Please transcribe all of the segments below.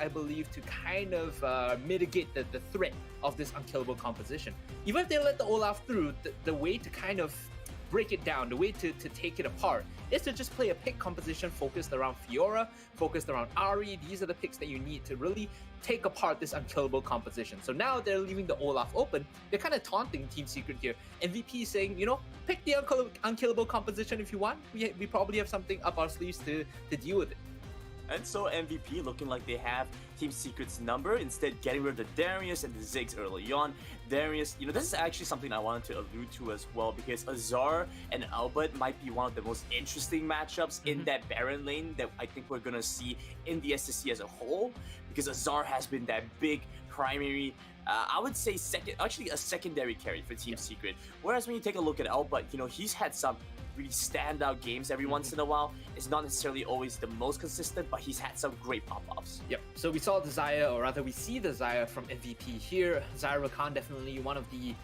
I believe, to kind of mitigate the threat of this unkillable composition. Even if they let the Olaf through, the way to kind of break it down, the way to take it apart is to just play a pick composition focused around Fiora, focused around Ahri. These are the picks that you need to really take apart this unkillable composition. So now they're leaving the Olaf open. They're kind of taunting Team Secret here. MVP is saying, you know, pick the unkillable composition if you want. We probably have something up our sleeves to deal with it. And so MVP looking like they have Team Secret's number, instead getting rid of the Darius and the Ziggs early on. Darius, you know, this is actually something I wanted to allude to as well, because Azar and Albert might be one of the most interesting matchups in that Baron lane that I think we're going to see in the SSC as a whole, because Azar has been that big primary, I would say a secondary carry for Team Secret. Whereas when you take a look at Albert, you know, he's had some really standout games every once in a while. It's not necessarily always the most consistent, but he's had some great pop-ups. Yep, so we saw the Xayah, or rather we see the Xayah from MVP here. Xayah Rakan definitely one of the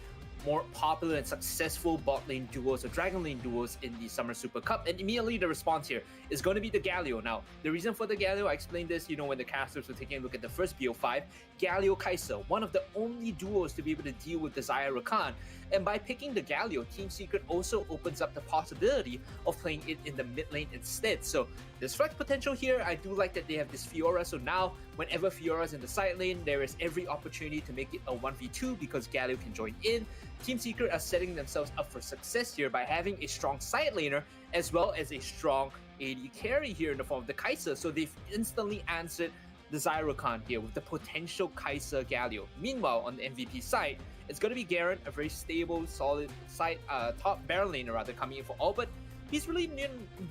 more popular and successful bot lane duos or dragon lane duos in the Summer Super Cup, and immediately the response here is going to be the Galio. Now, the reason for the Galio, I explained this, you know, when the casters were taking a look at the first BO5, Galio Kai'Sa, one of the only duos to be able to deal with the Xayah Rakan, and by picking the Galio, Team Secret also opens up the possibility of playing it in the mid lane instead. So there's flex potential here. I do like that they have this Fiora, so now whenever Fiora's in the side lane, there is every opportunity to make it a 1v2 because Galio can join in. Team Secret are setting themselves up for success here by having a strong side laner as well as a strong AD carry here in the form of the Kai'Sa. So they've instantly answered the Xayah Rakan here with the potential Kai'Sa Galio. Meanwhile, on the MVP side, it's going to be Garen, a very stable, solid side top Baron laner rather, coming in for all, but he's really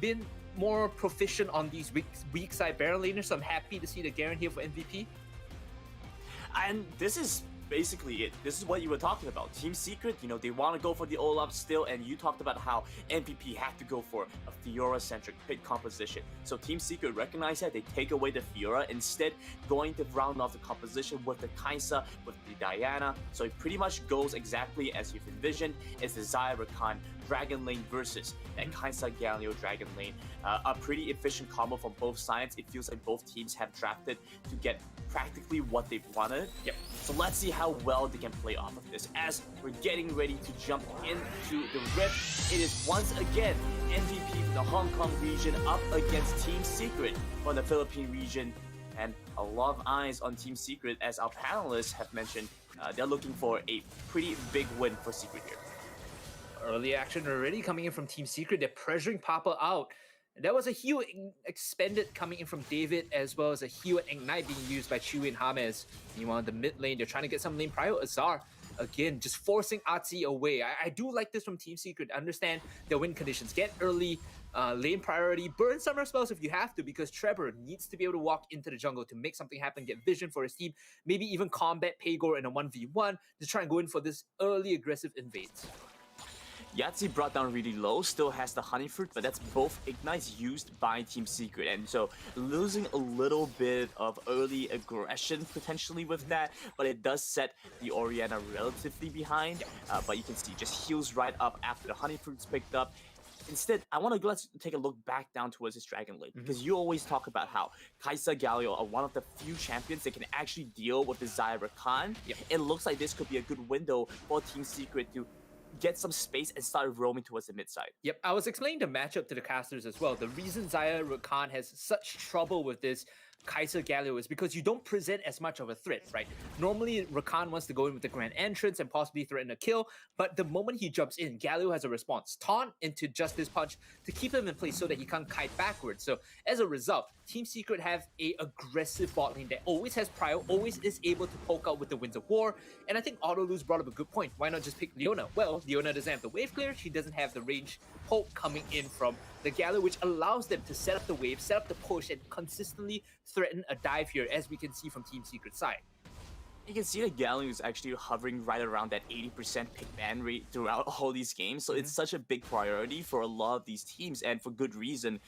been more proficient on these weak side Baron laners, so I'm happy to see the Garen here for MVP. And this is basically it. This is what you were talking about. Team Secret, you know, they want to go for the Olaf still, and you talked about how MVP had to go for a Fiora-centric pick composition. So Team Secret recognize that, they take away the Fiora, instead going to round off the composition with the Kai'Sa, with the Diana. So it pretty much goes exactly as you've envisioned. It's the Xayah Rakan Dragon lane versus that Kai'Sa Galio Dragon lane. A pretty efficient combo from both sides. It feels like both teams have drafted to get practically what they've wanted. Yep. So let's see how well they can play off of this. As we're getting ready to jump into the Rift, it is once again MVP from the Hong Kong region up against Team Secret from the Philippine region. And a lot of eyes on Team Secret, as our panelists have mentioned. They're looking for a pretty big win for Secret here. Early action already coming in from Team Secret. They're pressuring Papa out. And there was a heal expended coming in from David, as well as a heal and Ignite being used by Chewy and James. Meanwhile, in the mid lane, they're trying to get some lane prior. Azar, again, just forcing Atzi away. I do like this from Team Secret. Understand their win conditions. Get early, lane priority, burn summer spells if you have to, because Trevor needs to be able to walk into the jungle to make something happen, get vision for his team, maybe even combat Pagor in a 1v1 to try and go in for this early aggressive invades. Yahtzee brought down really low, still has the Honey Fruit, but that's both ignites used by Team Secret, and so losing a little bit of early aggression potentially with that, but it does set the Orianna relatively behind, but you can see just heals right up after the Honey Fruit's picked up. Instead, let's take a look back down towards this Dragon lane, because you always talk about how Kai'Sa Galio are one of the few champions that can actually deal with the Xayah Rakan. It looks like this could be a good window for Team Secret to get some space and start roaming towards the mid side. Yep, I was explaining the matchup to the casters as well. The reason Xayah Rakan has such trouble with this Kai'Sa Galio is because you don't present as much of a threat, right? Normally, Rakan wants to go in with the grand entrance and possibly threaten a kill, but the moment he jumps in, Galio has a response. Taunt into Justice Punch to keep him in place so that he can't kite backwards. So as a result, Team Secret have a aggressive bot lane that always has prio, always is able to poke out with the Winds of War, and I think Autoluz brought up a good point. Why not just pick Leona? Well, Leona doesn't have the wave clear, she doesn't have the range poke coming in from the Galio, which allows them to set up the wave, set up the push, and consistently threaten a dive here, as we can see from Team Secret's side. You can see that Galleon is actually hovering right around that 80% pick ban rate throughout all these games. So it's such a big priority for a lot of these teams, and for good reason.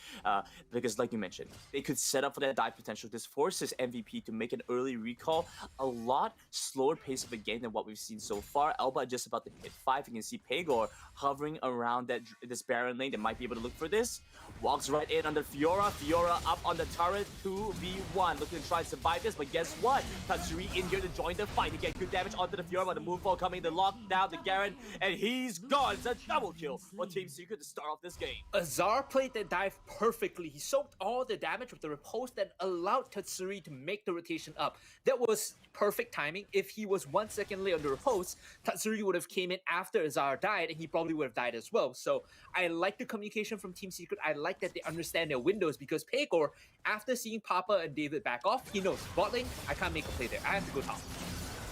Because, like you mentioned, they could set up for that dive potential. This forces MVP to make an early recall. A lot slower pace of a game than what we've seen so far. Alba just about to hit 5. You can see Pegor hovering around this Baron lane. They might be able to look for this. Walks right in under Fiora. Fiora up on the turret. 2v1. Looking to try and survive this, but guess what? Tatsuri in here to join the fight to get good damage onto the Fiora, but the moonfall coming to lock down the Garen, and he's gone. It's a double kill for Team Secret to start off this game. Azar played that dive perfectly. He soaked all the damage with the riposte that allowed Tatsuri to make the rotation up. That was perfect timing. If he was 1 second late on the riposte, Tatsuri would have came in after Azar died, and he probably would have died as well. So I like the communication from Team Secret. I like that they understand their windows, because Pegor, after seeing Papa and David back off, he knows, bot lane, I can't make a play there. I have to go top.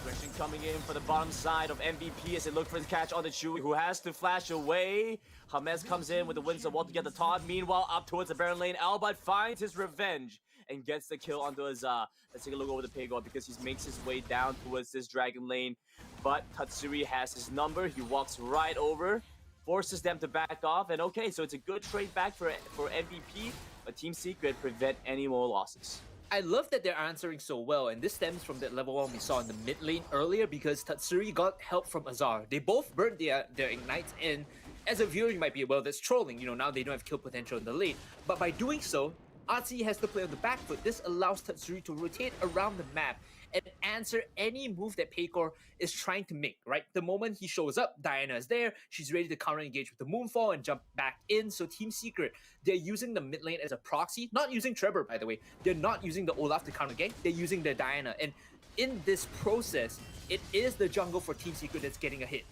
Aggression coming in for the bottom side of MVP as they look for the catch on the Chewie, who has to flash away. James comes in with the Winds of Wall to get the Todd. Meanwhile, up towards the Baron lane, Albert finds his revenge and gets the kill onto Azar. Let's take a look over the Pegor because he makes his way down towards this Dragon lane. But Tatsuri has his number. He walks right over, forces them to back off. And okay, so it's a good trade back for MVP, but Team Secret prevent any more losses. I love that they're answering so well, and this stems from that level 1 we saw in the mid lane earlier, because Tatsuri got help from Azar. They both burned their ignites, and as a viewer you might be, well, that's trolling, now they don't have kill potential in the lane. But by doing so, Artsy has to play on the back foot. This allows Tatsuri to rotate around the map and answer any move that Pegor is trying to make, right? The moment he shows up, Diana is there, she's ready to counter engage with the Moonfall and jump back in. So Team Secret, they're using the mid lane as a proxy, not using Trevor, by the way. They're not using the Olaf to counter gank, they're using the Diana. And in this process, it is the jungle for Team Secret that's getting a hit.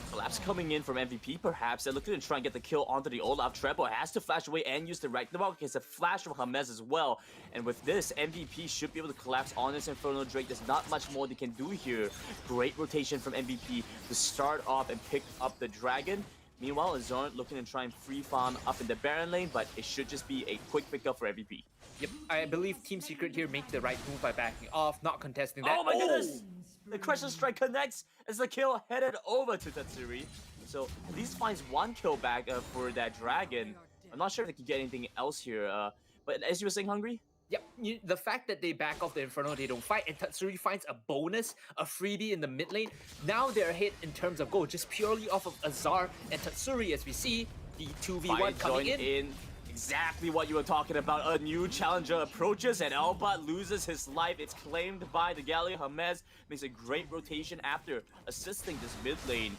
Collapse coming in from MVP, perhaps. They're looking to try and get the kill onto the Olaf. Trevor has to flash away and use the Ragnarok. It's a flash from James as well. And with this, MVP should be able to collapse on this Inferno Drake. There's not much more they can do here. Great rotation from MVP to start off and pick up the Dragon. Meanwhile, Azor looking to try and free farm up in the Baron lane, but it should just be a quick pickup for MVP. Yep, I believe Team Secret here make the right move by backing off, not contesting that. Oh my goodness! The Crescent Strike connects as the kill headed over to Tatsuri. So at least finds 1 kill back for that Dragon. I'm not sure if they can get anything else here. But as you were saying, Hungry? Yep, the fact that they back off the Inferno, they don't fight, and Tatsuri finds a bonus, a freebie in the mid lane. Now they're ahead in terms of gold, just purely off of Azar and Tatsuri, as we see the 2v1 coming in. Exactly what you were talking about. A new challenger approaches and Albert loses his life. It's claimed by the Galleon. James makes a great rotation after assisting this mid lane.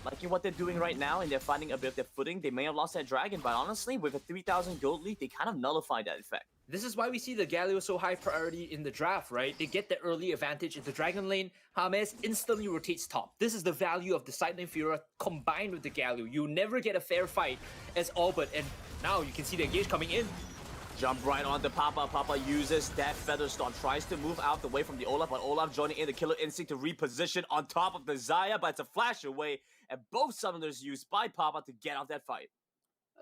Liking what they're doing right now, and they're finding a bit of their footing. They may have lost that Dragon, but honestly, with a 3,000 gold lead, they kind of nullify that effect. This is why we see the Galio so high priority in the draft, right? They get the early advantage in the Dragon lane. James instantly rotates top. This is the value of the side lane Fiora combined with the Galio. You never get a fair fight as Albert, and now you can see the engage coming in. Jump right onto Papa. Papa uses that Featherstorm, tries to move out the way from the Olaf, but Olaf joining in the Killer Instinct to reposition on top of the Xayah, but it's a flash away, and both summoners used by Papa to get out that fight.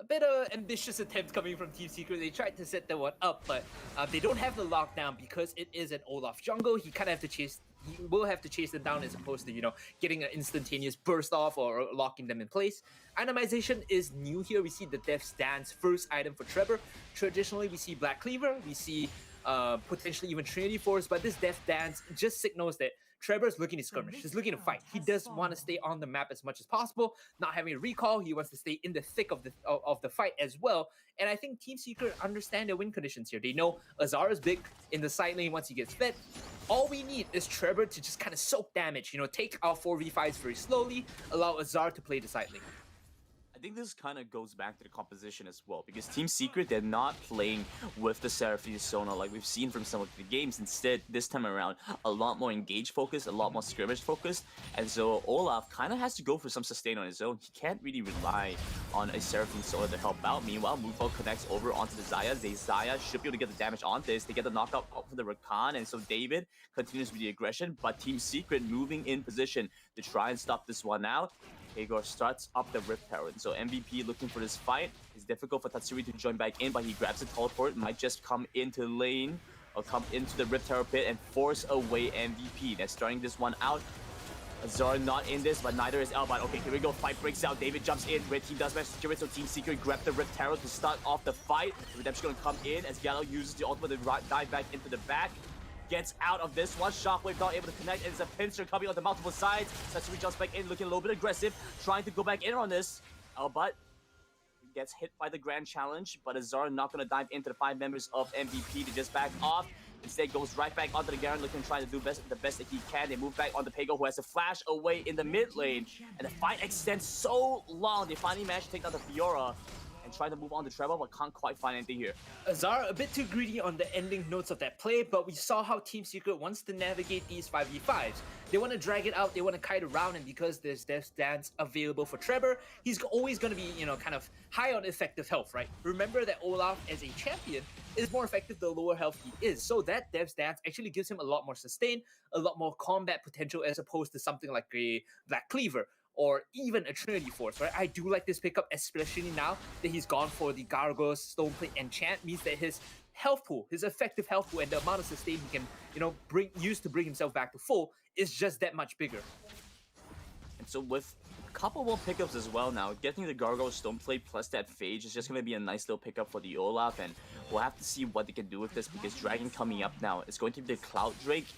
A bit of ambitious attempt coming from Team Secret. They tried to set that one up, but they don't have the lockdown because it is an Olaf jungle. He kind of have to chase. He will have to chase them down as opposed to, getting an instantaneous burst off or locking them in place. Itemization is new here. We see the Death's Dance first item for Trevor. Traditionally, we see Black Cleaver. We see potentially even Trinity Force, but this Death Dance just signals that Trevor's looking to skirmish. He's looking to fight. He does want to stay on the map as much as possible, not having a recall. He wants to stay in the thick of the fight as well. And I think Team Secret understand their win conditions here. They know Azar is big in the side lane once he gets fed. All we need is Trevor to just kind of soak damage, take our 4v5s very slowly, allow Azar to play the side lane. I think this kind of goes back to the composition as well, because Team Secret, they're not playing with the Seraphine Sona like we've seen from some of the games. Instead, this time around, a lot more engage focused, a lot more skirmish focused, and so Olaf kind of has to go for some sustain on his own. He can't really rely on a Seraphine Sona to help out. Meanwhile, Moonfall connects over onto the Xayah. The Xayah should be able to get the damage on this. They get the knockout out for the Rakan, and so David continues with the aggression, but Team Secret moving in position to try and stop this one out. Pegor starts up the Rift Herald. So MVP looking for this fight. It's difficult for Tatsuri to join back in, but he grabs the teleport. Might just come into lane. will come into the Rift Terror pit and force away MVP. They're starting this one out. Azar not in this, but neither is Elbot. Okay, here we go. Fight breaks out. David jumps in. Red team does manage to secure it, so Team Secret grab the Rift Terror to start off the fight. The Redemption going to come in as Gallo uses the ultimate to dive back into the back. Gets out of this one. Shockwave not able to connect. It's a pincer coming on the multiple sides. Satsui jumps back in, looking a little bit aggressive, trying to go back in on this. Elbot gets hit by the Grand Challenge, but Azar not going to dive into the 5 members of MVP to just back off. Instead, goes right back onto the Garen, looking to try to do the best that he can. They move back on the Pego, who has to flash away in the mid lane. And the fight extends so long, they finally manage to take down the Fiora and try to move on to Trevor, but can't quite find anything here. Azar a bit too greedy on the ending notes of that play, but we saw how Team Secret wants to navigate these 5v5s. They want to drag it out, they want to kite around, and because there's Death's Dance available for Trevor, he's always going to be, kind of high on effective health, right? Remember that Olaf as a champion is more effective the lower health he is, so that Death's Dance actually gives him a lot more sustain, a lot more combat potential as opposed to something like a Black Cleaver or even a Trinity Force, right? I do like this pickup, especially now that he's gone for the Gargoyles, Stoneplate, Enchant, means that his health pool, his effective health pool, and the amount of sustain he can, use to bring himself back to full is just that much bigger. And so with a couple more pickups as well now, getting the Gargoyle Stoneplate plus that Phage is just going to be a nice little pickup for the Olaf, and we'll have to see what they can do with this because Dragon coming up now is going to be the Cloud Drake.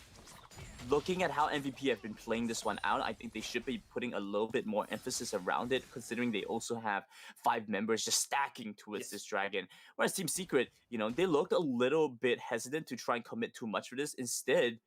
Looking at how MVP have been playing this one out, I think they should be putting a little bit more emphasis around it, considering they also have 5 members just stacking towards this Dragon. Whereas Team Secret, they looked a little bit hesitant to try and commit too much for this. Instead,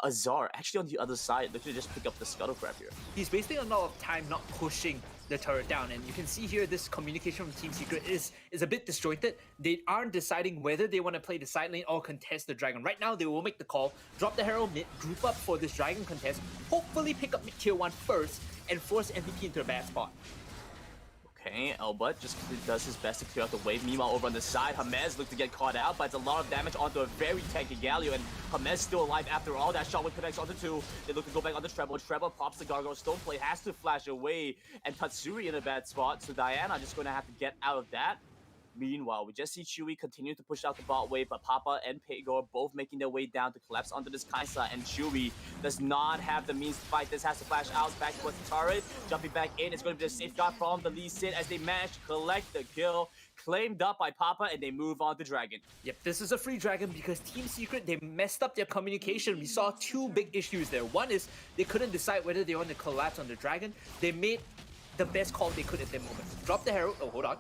Azar, actually on the other side, literally just pick up the Scuttle Crab here. He's wasting a lot of time not pushing the turret down, and you can see here this communication from Team Secret is a bit disjointed. They aren't deciding whether they want to play the side lane or contest the Dragon. Right now, they will make the call, drop the Herald mid, group up for this Dragon contest, hopefully pick up mid tier 1 first, and force MVP into a bad spot. Okay, Elbot just does his best to clear out the wave. Meanwhile, over on the side, Hermes looked to get caught out, but it's a lot of damage onto a very tanky Galio, and Hermes still alive after all. That shot connects onto 2. They look to go back on the Treble. Treble pops the Gargoyle Stoneplate, has to flash away, and Tatsuri in a bad spot, so Diana just going to have to get out of that. Meanwhile, we just see Chewy continue to push out the bot wave, but Papa and Pego are both making their way down to collapse onto this Kaisa, and Chewy does not have the means to fight this, has to flash out back towards the turret. Jumping back in, it's going to be a safeguard from the Lee Sin as they manage to collect the kill. Claimed up by Papa, and they move on to Dragon. Yep, this is a free Dragon because Team Secret, they messed up their communication. We saw 2 big issues there. One is they couldn't decide whether they want to collapse on the Dragon. They made the best call they could at that moment. Drop the Herald. Oh, hold on.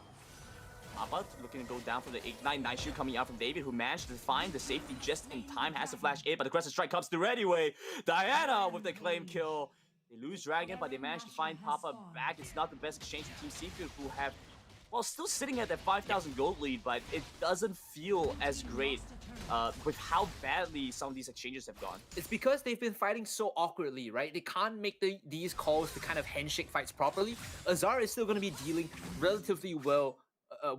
Papa looking to go down for the Ignite. Nice shoot coming out from David, who managed to find the safety just in time. Has to flash in, but the Crescent Strike comes through anyway. Diana with the claim kill. They lose Dragon, but they manage to find Papa back. It's not the best exchange for Team Secret, who have, well, still sitting at that 5,000 gold lead, but it doesn't feel as great with how badly some of these exchanges have gone. It's because they've been fighting so awkwardly, right? They can't make these calls to kind of handshake fights properly. Azar is still going to be dealing relatively well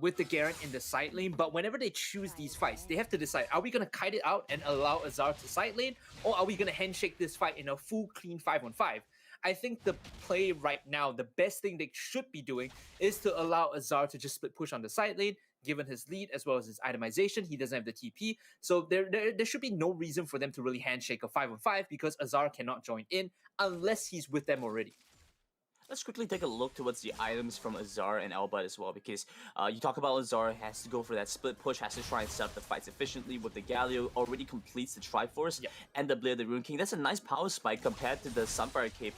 with the Garen in the side lane, but whenever they choose these fights, they have to decide, are we going to kite it out and allow Azar to side lane, or are we going to handshake this fight in a full clean 5-on-5? I think the play right now, the best thing they should be doing is to allow Azar to just split push on the side lane, given his lead as well as his itemization. He doesn't have the TP, so there should be no reason for them to really handshake a 5-on-5 because Azar cannot join in unless he's with them already. Let's quickly take a look towards the items from Azar and Elbot as well, because you talk about Azar has to go for that split push, has to try and set up the fights efficiently with the Galio, already completes the Triforce and the Blade of the Rune King. That's a nice power spike compared to the Sunfire Cape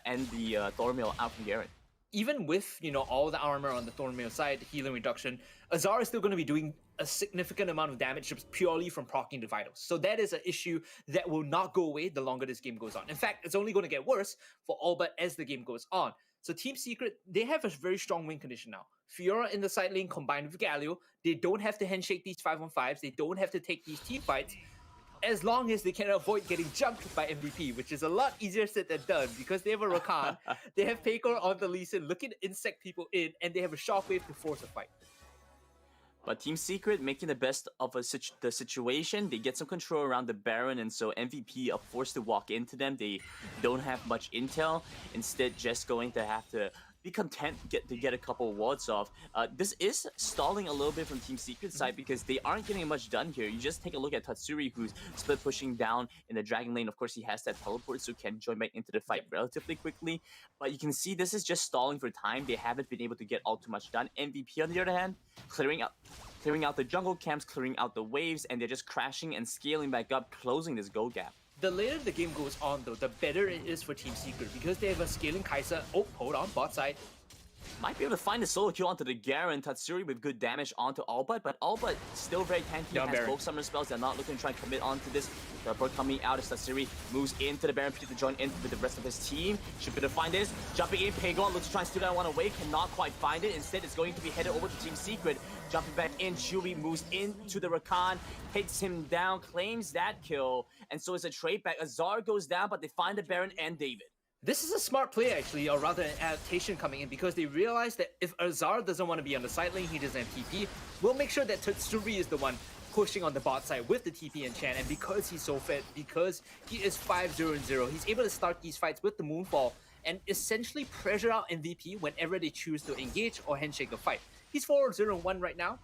and the Thornmail out from Garen. Even with, all the armor on the Thornmail side, healing reduction, Azar is still going to be doing a significant amount of damage just purely from proccing the Vitals. So that is an issue that will not go away the longer this game goes on. In fact, it's only going to get worse for Albert as the game goes on. So Team Secret, they have a very strong win condition now. Fiora in the side lane combined with Galio, they don't have to handshake these 5-on-5s, they don't have to take these team fights, as long as they can avoid getting jumped by MVP, which is a lot easier said than done because they have a Rakan, they have Pekor on the Lee Sin looking to insect people in, and they have a Shockwave to force a fight. But Team Secret making the best of the situation. They get some control around the Baron, and so MVP are forced to walk into them. They don't have much intel. Instead, just going to have to be content to get a couple of wards off. This is stalling a little bit from Team Secret's side because they aren't getting much done here. You just take a look at Tatsuri, who's split pushing down in the Dragon Lane. Of course, he has that teleport, so can join back into the fight relatively quickly. But you can see this is just stalling for time. They haven't been able to get all too much done. MVP, on the other hand, clearing out the jungle camps, clearing out the waves, and they're just crashing and scaling back up, closing this goal gap. The later the game goes on, though, the better it is for Team Secret because they have a scaling Kai'Sa. Oh, hold on, bot side. Might be able to find the solo kill onto the Garen. Tatsuri with good damage onto Albut, but Albut still very tanky. Yeah, has both summoner spells. They're not looking to try and commit onto this. Teleport coming out as Tatsuri moves into the Baron Pit to join in with the rest of his team. Should be able to find this. Jumping in, Pagon looks to try and steal that one away. Cannot quite find it. Instead, it's going to be headed over to Team Secret. Jumping back in, Chewie moves into the Rakan, takes him down, claims that kill, and so it's a trade back. Azar goes down, but they find the Baron and David. This is a smart play, actually, or rather an adaptation coming in, because they realize that if Azar doesn't want to be on the side lane, he doesn't have TP, we'll make sure that Tatsuri is the one pushing on the bot side with the TP and Chan, and because he's so fit, because he is 5-0-0, he's able to start these fights with the Moonfall and essentially pressure out MVP whenever they choose to engage or handshake a fight. He's 4-0-1 right now.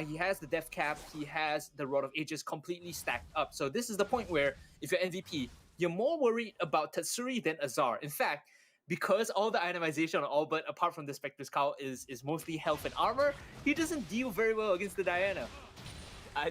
He has the Death Cap, he has the Rod of Ages completely stacked up. So this is the point where, if you're MVP, you're more worried about Tatsuri than Azar. In fact, because all the itemization on Albut, apart from the Spectre's Cowl, is mostly health and armor, he doesn't deal very well against the Diana.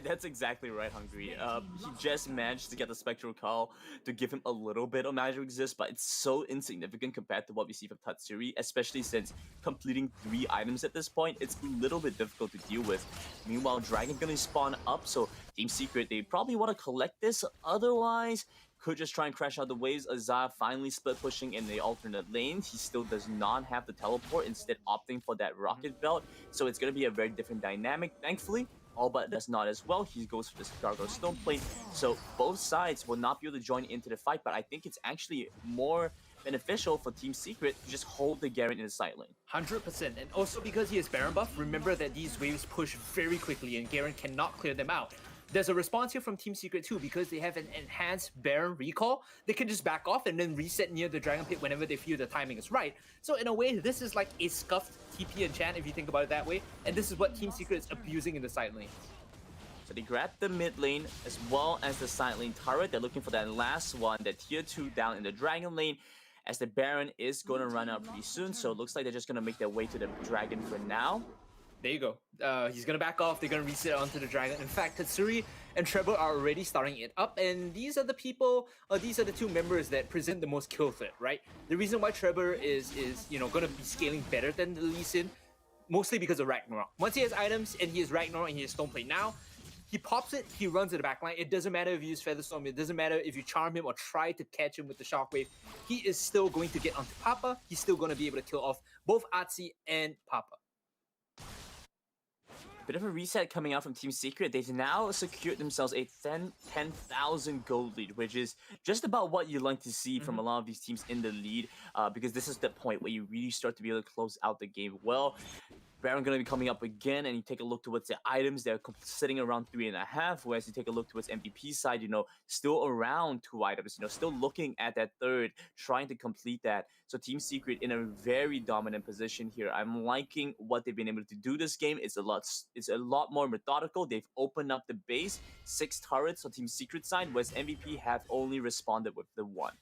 That's exactly right, Hungry. He just managed to get the Spectral Call to give him a little bit of magic resist, but it's so insignificant compared to what we see from Tatsuri, especially since completing 3 items at this point, it's a little bit difficult to deal with. Meanwhile, Dragon gonna spawn up, so Team Secret, they probably want to collect this, otherwise could just try and crash out the waves. Azar finally split pushing in the alternate lane. He still does not have the teleport, instead opting for that rocket belt, so it's gonna be a very different dynamic. Thankfully, Albut does not as well. He goes for this Gargoyle Stone Plate. So both sides will not be able to join into the fight, but I think it's actually more beneficial for Team Secret to just hold the Garen in the side lane. 100%. And also because he has Baron buff, remember that these waves push very quickly and Garen cannot clear them out. There's a response here from Team Secret too, because they have an enhanced Baron recall. They can just back off and then reset near the Dragon Pit whenever they feel the timing is right. So in a way, this is like a scuffed TP and Chan if you think about it that way. And this is what Team Secret is abusing in the side lane. So they grab the mid lane as well as the side lane turret. They're looking for that last one, that tier 2 down in the Dragon lane, as the Baron is going to run out pretty soon. So it looks like they're just going to make their way to the Dragon for now. There you go. He's gonna back off. They're gonna reset onto the Dragon. In fact, Tatsuri and Trevor are already starting it up, and these are the people, these are the 2 members that present the most kill threat, right? The reason why Trevor is gonna be scaling better than the Lee Sin, mostly because of Ragnarok. Once he has items and he has Ragnarok and he has Stoneplate now, he pops it, he runs to the backline. It doesn't matter if you use Featherstorm, it doesn't matter if you charm him or try to catch him with the Shockwave. He is still going to get onto Papa. He's still going to be able to kill off both Atsi and Papa. Bit of a reset coming out from Team Secret. They've now secured themselves a 10,000 gold lead, which is just about what you like to see from a lot of these teams in the lead, because this is the point where you really start to be able to close out the game well. Baron going to be coming up again, and you take a look towards the items, they're sitting around 3.5, whereas you take a look towards MVP side, still around 2 items, still looking at that 3rd, trying to complete that. So Team Secret in a very dominant position here. I'm liking what they've been able to do this game. It's a lot more methodical. They've opened up the base, 6 turrets on Team Secret side, whereas MVP have only responded with the 1.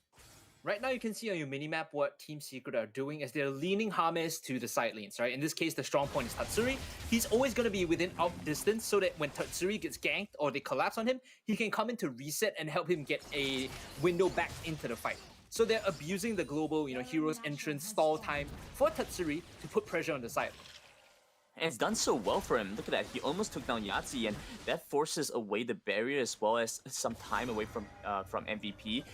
Right now, you can see on your minimap what Team Secret are doing as they're leaning James to the side lanes, right? In this case, the strong point is Tatsuri. He's always going to be within out distance so that when Tatsuri gets ganked or they collapse on him, he can come in to reset and help him get a window back into the fight. So they're abusing the global, hero's entrance stall time for Tatsuri to put pressure on the side. And it's done so well for him. Look at that. He almost took down Yahtzee, and that forces away the barrier as well as some time away from MVP.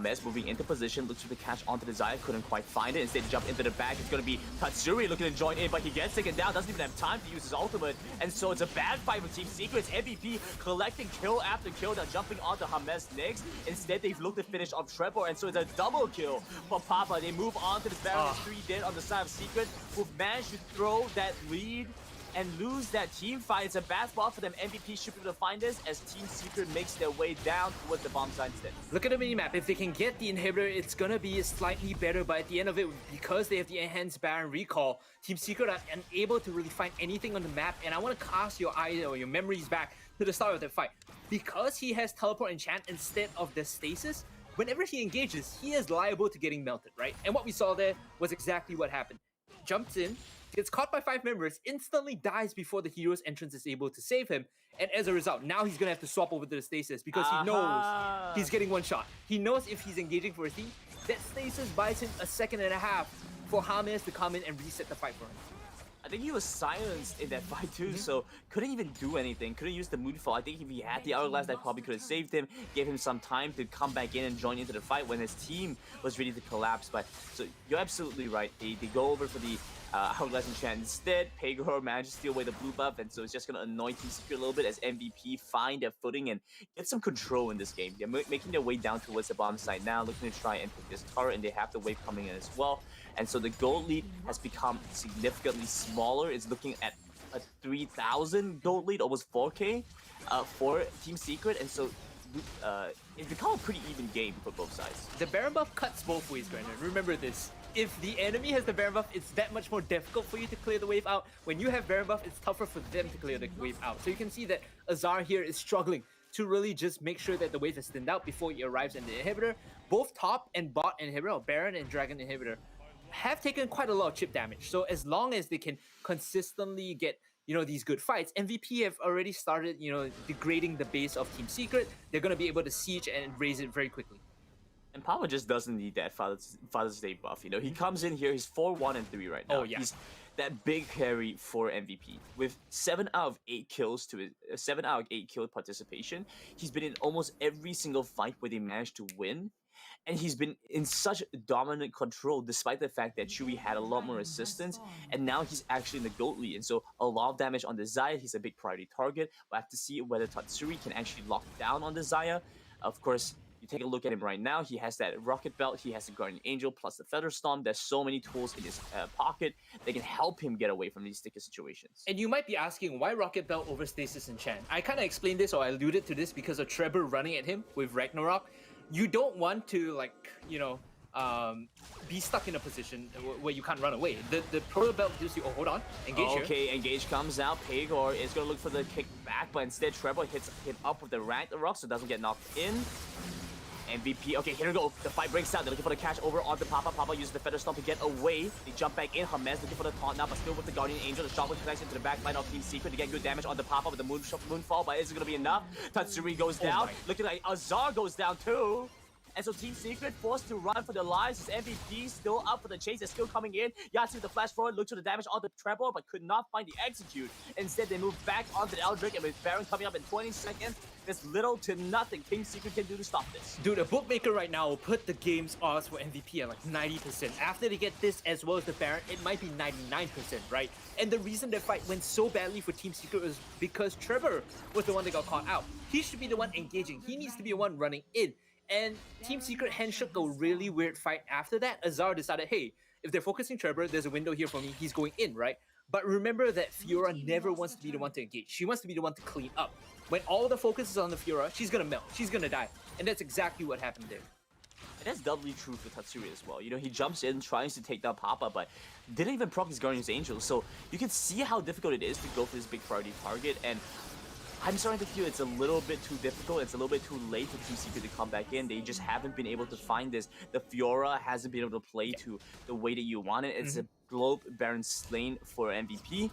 James moving into position, looks for the catch onto the Xayah, couldn't quite find it. Instead, jump into the back. It's going to be Tatsuri looking to join in, but he gets taken down, doesn't even have time to use his ultimate. And so it's a bad fight for Team Secrets. MVP collecting kill after kill. They're jumping onto James next. Instead, they've looked to finish off Trevor, and so it's a double kill for Papa. They move on to the Baron 3 dead on the side of Secret, who've managed to throw that lead and lose that team fight. It's a bad spot for them. MVP should be able to find this as Team Secret makes their way down towards the bomb side instead. Look at the minimap. If they can get the inhibitor, it's gonna be slightly better, but at the end of it, because they have the enhanced Baron recall, Team Secret are unable to really find anything on the map, and I want to cast your eyes or your memories back to the start of that fight. Because he has teleport enchant instead of the stasis, whenever he engages, he is liable to getting melted, right? And what we saw there was exactly what happened. Jumps in, gets caught by 5 members, instantly dies before the hero's entrance is able to save him, and as a result, now he's gonna have to swap over to the stasis because he knows he's getting one shot. He knows if he's engaging for his team, that stasis buys him a second and a half for James to come in and reset the fight for him. I think he was silenced in that fight too, so couldn't even do anything. Couldn't use the Moonfall. I think if he had the Hourglass, that probably could have saved him, gave him some time to come back in and join into the fight when his team was ready to collapse. But so you're absolutely right. They go over for the Hourglass enchant instead. Pegor managed to steal away the blue buff, and so it's just gonna annoy Team Secret a little bit as MVP find their footing and get some control in this game. They're making their way down towards the bomb site now, looking to try and pick this turret, and they have the wave coming in as well. And so the gold lead has become significantly smaller. It's looking at a 3,000 gold lead, almost 4K for Team Secret, and so it's become a pretty even game for both sides. The Baron buff cuts both ways, Brandon. Remember this. If the enemy has the Baron buff, it's that much more difficult for you to clear the wave out. When you have Baron buff, it's tougher for them to clear the wave out. So you can see that Azar here is struggling to really just make sure that the wave is thinned out before he arrives in the inhibitor. Both top and bot inhibitor, or Baron and Dragon inhibitor, have taken quite a lot of chip damage. So as long as they can consistently get, these good fights, MVP have already started, degrading the base of Team Secret. They're going to be able to siege and raise it very quickly. And Papa just doesn't need that Father's Day buff. He comes in here, he's 4-1 and 3 right now. Oh, yeah. He's that big carry for MVP. With 7 out of 8 kills to his 7 out of 8 kill participation, he's been in almost every single fight where they managed to win. And he's been in such dominant control despite the fact that Chewie had a lot more assistance, and now he's actually in the gold lead. And so a lot of damage on the Xayah. He's a big priority target. We'll have to see whether Tatsuri can actually lock down on the Xayah. Of course, you take a look at him right now. He has that Rocket Belt. He has the Guardian Angel plus the Feather Storm. There's so many tools in his pocket that can help him get away from these sticky situations. And you might be asking, why Rocket Belt over Stasis Enchant? I kind of explained this, or I alluded to this, because of Trevor running at him with Ragnarok. You don't want to, be stuck in a position where you can't run away. The Proto Belt gives you, hold on, engage here. Okay, engage comes out. Pegor is going to look for the kick back, but instead Trevor hits him up with the Ragnarok, so doesn't get knocked in. MVP, okay, here we go. The fight breaks out. They're looking for the catch over onto Papa. Papa uses the Feather Storm to get away. They jump back in. James looking for the taunt now, but still with the Guardian Angel. The Shotgun connects into the backline of Team Secret to get good damage onto Papa with the Moonfall, but is it going to be enough? Tatsuri goes down. Looking like Azar goes down too. And so Team Secret forced to run for their lives. His MVP still up for the chase. They're still coming in. Yahtzee with the flash forward, looked to the damage on the treble, but could not find the execute. Instead, they move back onto the Eldrick, and with Baron coming up in 20 seconds, there's little to nothing Team Secret can do to stop this. Dude, a bookmaker right now will put the game's odds for MVP at like 90%. After they get this as well as the Baron, it might be 99%, right? And the reason that fight went so badly for Team Secret was because Trevor was the one that got caught out. He should be the one engaging. He needs to be the one running in. And Team Secret handshook a really weird fight after that. Azar decided, hey, if they're focusing Trevor, there's a window here for me. He's going in, right? But remember that Fiora never wants to be the one to engage. She wants to be the one to clean up. When all the focus is on the Fiora, she's gonna melt. She's gonna die. And that's exactly what happened there. And that's doubly true for Tatsuri as well. He jumps in, tries to take down Papa, but didn't even proc his Guardian's Angel. So you can see how difficult it is to go for this big priority target. And I'm starting to feel it's a little bit too difficult. It's a little bit too late for Team Secret to come back in. They just haven't been able to find this. The Fiora hasn't been able to play to the way that you want it. It's a Globe Baron Slain for MVP.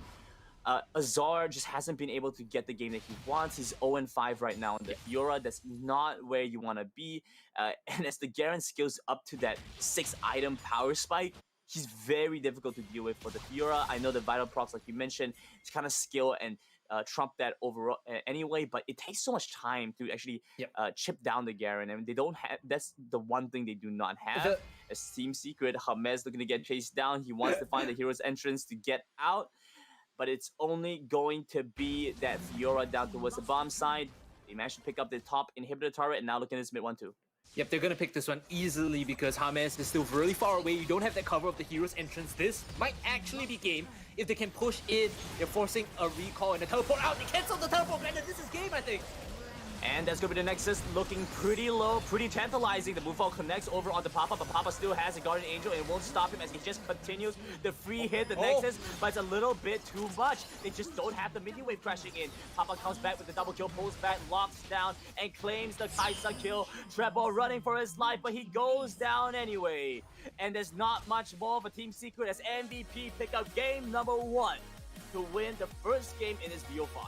Azar just hasn't been able to get the game that he wants. He's 0-5 right now on the Fiora. That's not where you want to be. And as the Garen scales up to that 6-item power spike, he's very difficult to deal with for the Fiora. I know the Vital Procs, like you mentioned, it's kind of skill and trump that overall anyway, but it takes so much time to actually chip down the Garen, and they don't have. That's the one thing they do not have. As Team Secret, James looking to get chased down. He wants to find the hero's entrance to get out, but it's only going to be that Fiora down towards the bomb side. They managed to pick up the top inhibitor turret, and now looking at this mid 1-2. Yep, they're gonna pick this one easily because James is still really far away. You don't have that cover of the hero's entrance. This might actually be game if they can push in. They're forcing a recall and a teleport out. They cancel the teleport, and this is game, I think. And that's going to be the Nexus looking pretty low, pretty tantalizing. The Moonfall connects over onto Papa, but Papa still has a Guardian Angel and it won't stop him as he just continues the free hit, the Nexus, but it's a little bit too much. They just don't have the minion wave crashing in. Papa comes back with the double kill, pulls back, locks down, and claims the Kaisa kill. Treble running for his life, but he goes down anyway. And there's not much more of a team secret as MVP pick up game number 1 to win the first game in his BO5.